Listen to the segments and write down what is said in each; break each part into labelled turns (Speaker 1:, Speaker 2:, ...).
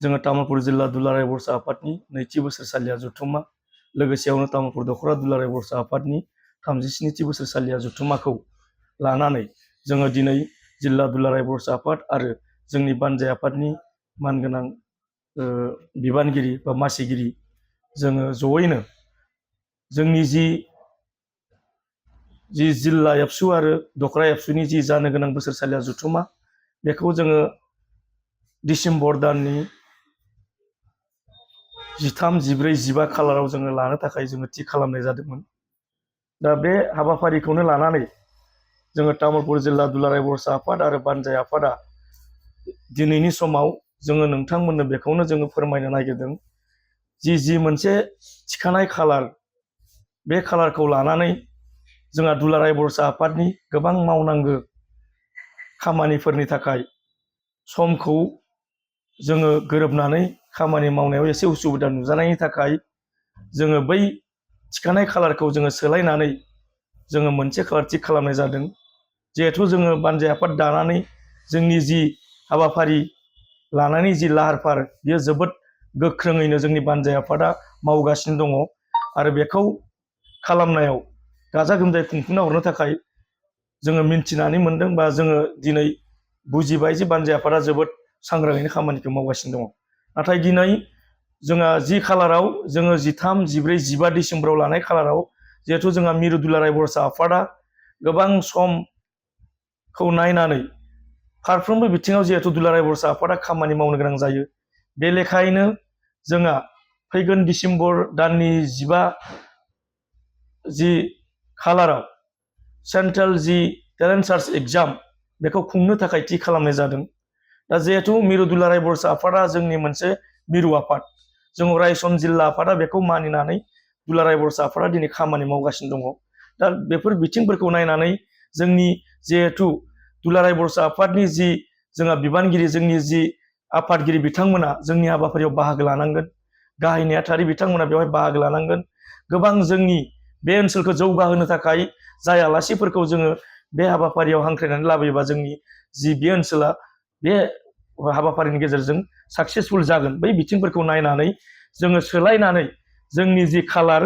Speaker 1: जोङो तामुलपुर जिल्ला दुलाराय बरसा आफादनि नैथि बोसोरसालिया जथुम्मा लोगोसेयावनो तामुलपुर दख'रा दुलाराय बरसा आफादनि 37थि बोसोरसालिया जथुम्माखौ लानानै जोङो दिनै जिल्ला दुलाराय बरसा आफाद आरो जोंनि बानजाय आफादनि मानगोनां बिबानगिरि बा मासिगिरि जोङो जयैनो जोंनि जि जिल्ला एबसु आरो दख'रा एबसुनि जि जानो गोनां बोसोरसालिया जथुम्मा बेखौ जोङो डिसेम्बर दाननि 13, 14, 15 खालाराव जोङो लानो थाखाय जोङो थि खालामनाय जादोंमोन। दा बे हाबाफारिखौनो लानानै जोङो तामुलपुर जिल्ला दुलाराय बरसा आफाद आरो बानजाय आफादा दिनैनि समाव जोङो नोंथांमोननो बेखौनो जोङो फोरमायनो नागिरदों जि मोनसे थिखानाय खालार बे खालारखौ लानानै जोंहा दुलाराय बरसा आफादनि गोबां मावनांगौ खामानिफोरनि थाखाय समखौ जोङो गोरोबनानै खामानि मावनायाव एसे उसुबिदा नुजानायनि थाखाय जोङो बै थिखानाय खालारखौ जोङो सोलायनानै जोङो मोनसे खालार थि खालामनाय जादों। जिहेथु जोङो बानजाय आफाद दानानै जोंनि जि हाबाफारि लानानै जि लाहार फाहार बियो जोबोद गोख्रोङैनो जोंनि बानजाय आफादा मावगासिनो दङ आरो बेखौ खालामनायाव गाजा गोमजायै खुंफुंना हरनो थाखाय जोङो मिन्थिनानै मोनदों बा जोङो दिनै बुजिबाय जे बानजाय आफादा जोबोद सांग्राङैनो खामानिखौ मावगासिनो दङ। नाथाय दिनै जोंहा जि खालाराव जोङो 13, 14, 15 डिसेम्बराव लानाय खालाराव जिहेथु जोंहा मिरु दुलाराय बरसा आफादा गोबां समखौ नायनानै फारफ्रोमबो बिथिङाव जिहेथु दुलाराय बरसा आफादा खामानि मावनो गोनां जायो बे लेखायैनो जोंहा फैगोन डिसेम्बर दाननि 15 खालाराव सेन्ट्रेल टेलेन्ट सार्च एग्जाम बेखौ खुंनो थाखाय थि खालामनाय जादों। दा जिहेथु मिरु दुलाराय बरसा आफादा जोंनि मोनसे मिरु आफाद जों अरायसम जिल्ला आफादा बेखौ मानिनानै दुलाराय बरसा आफादा दिनै खामानि मावगासिनो दङ। दा बेफोर बिथिंफोरखौ नायनानै जोंनि जिहेथु दुलाराय बरसा आफादनि जोंहा बिबानगिरि जोंनि आफादगिरि बिथांमोना जोंनि हाबाफारियाव बाहागो लानांगोन। गाहाय नेहाथारि बिथांमोना बेवहाय बाहागो लानांगोन। गोबां जोंनि बे ओनसोलखौ जौगाहोनो थाखाय जाय आलासिफोरखौ जोङो बे हाबाफारियाव हांख्रायनानै लाबोयोबा जोंनि बे ओनसोला बे हाबाफारिनि गेजेरजों साक्सेसफुल जागोन। बै बिथिंफोरखौ नायनानै जोङो सोलायनानै जोंनि जि खालार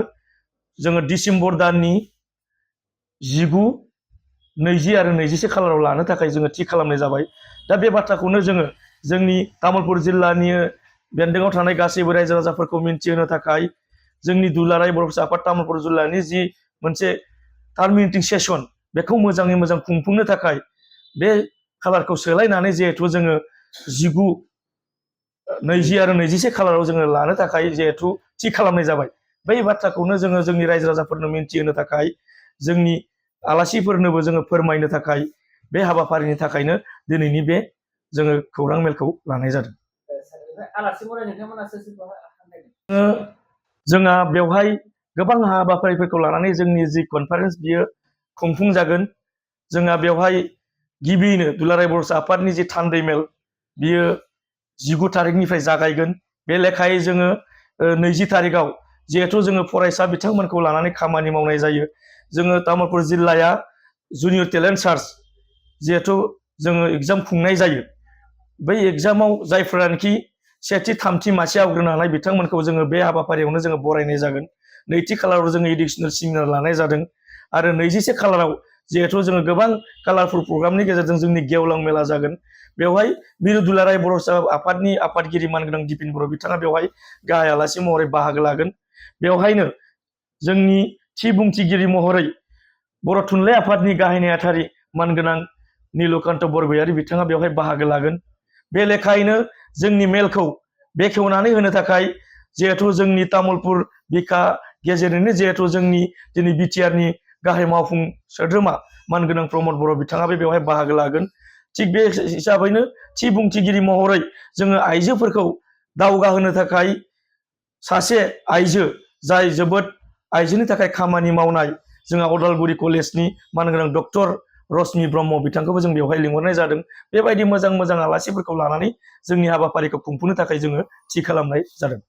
Speaker 1: जोङो डिसेम्बर दाननि 19, 20 आरो 21 खालाराव लानो थाखाय जोङो थि खालामनाय जाबाय। दा बे बाथ्राखौनो जोङो जोंनि तामुलपुर जिल्लानि बेन्दोङाव थानाय गासैबो रायजो राजाफोरखौ मिन्थिहोनो थाखाय जोंनि दुलाराय बरसा आफाद तामुलपुर जिल्लानि मोनसे टार्मिनेटिं सेसन बेखौ मोजाङै मोजां खुंफुंनो थाखाय बे खालारखौ सोलायनानै जिहेथु जोङो 19, 20 आरो 21 खालाराव जोङो लानो थाखाय जिहेथु थि खालामनाय जाबाय। बै बाथ्राखौनो जोङो जोंनि रायजो राजाफोरनो मिन्थिहोनो थाखाय जोंनि आलासिफोरनोबो जोङो फोरमायनो थाखाय बे हाबाफारिनि थाखायनो दिनैनि बे जोङो खौरां मेलखौ लानाय जादों। जोंहा बेवहाय गोबां हाबाफारिफोरखौ लानानै जोंनि जि कनफारेन्स बियो खुंफुंजागोन। जोंहा बेवहाय गिबियैनो दुलाराय बरसा आफादनि जि थान्दै मेल बियो 19 तारिखनिफ्राय जागायगोन। बे लेखायै जोङो 20 तारिखआव जिहेथु जोङो फरायसा बिथांमोनखौ लानानै खामानि मावनाय जायो। जोङो तामुलपुर जिल्लाया जुनियर टेलेन्ट सार्च जिहेथु जोङो एग्जाम खुंनाय जायो। बै एग्जामाव जायफोरानोखि सेथि, थामथि मासि आवग्रिनो हानाय बिथांमोनखौ जोङो बे हाबाफारियावनो जोङो बरायनाय जागोन। नैथि खालाराव जोङो इडुकेसनेल सेमिनार लानाय जादों आरो 21 खालाराव जिहेथु जोङो गोबां कालारफुल प्रग्रामनि गेजेरजों जोंनि गेवलां मेला जागोन। बेवहाय मिरु दुलाराय बरसा आफादनि आफादगिरि मानगोनां दिपिन बर' बिथाङा बेवहाय गाहाय आलासि महरै बाहागो लागोन। बेवहायनो जोंनि थि बुंथिगिरि महरै बर' थुनलाइ आफादनि गाहाय नेहाथारि मानगोनां नीलकान्त बरगयारी बिथाङा बेवहाय बाहागो लागोन। बे लेखायैनो जोंनि मेलखौ बेखेवनानै होनो थाखाय जिहेथु जोंनि तामुलपुर बिखा गेजेरैनो जिहेथु जोंनि दिनै बिटिआरनि गाहाय मावफुं सोद्रोमा मानगोनां प्रमद बर' बिथाङाबो बेवहाय बाहागो लागोन। थिग बे हिसाबैनो थि बुंथिगिरि महरै जोङो आइजोफोरखौ दावगाहोनो थाखाय सासे आइजो जाय जोबोद आइजोनि थाखाय खामानि मावनाय जोंहा अदालगुरि कलेजनि मानगोनां डक्टर रश्मि ब्रह्म बिथांखौबो जों बेवहाय लिंहरनाय जादों। बेबायदि मोजां मोजां आलासिफोरखौ लानानै जोंनि हाबाफारिखौ खुंफुंनो थाखाय जोङो थि खालामनाय जादों।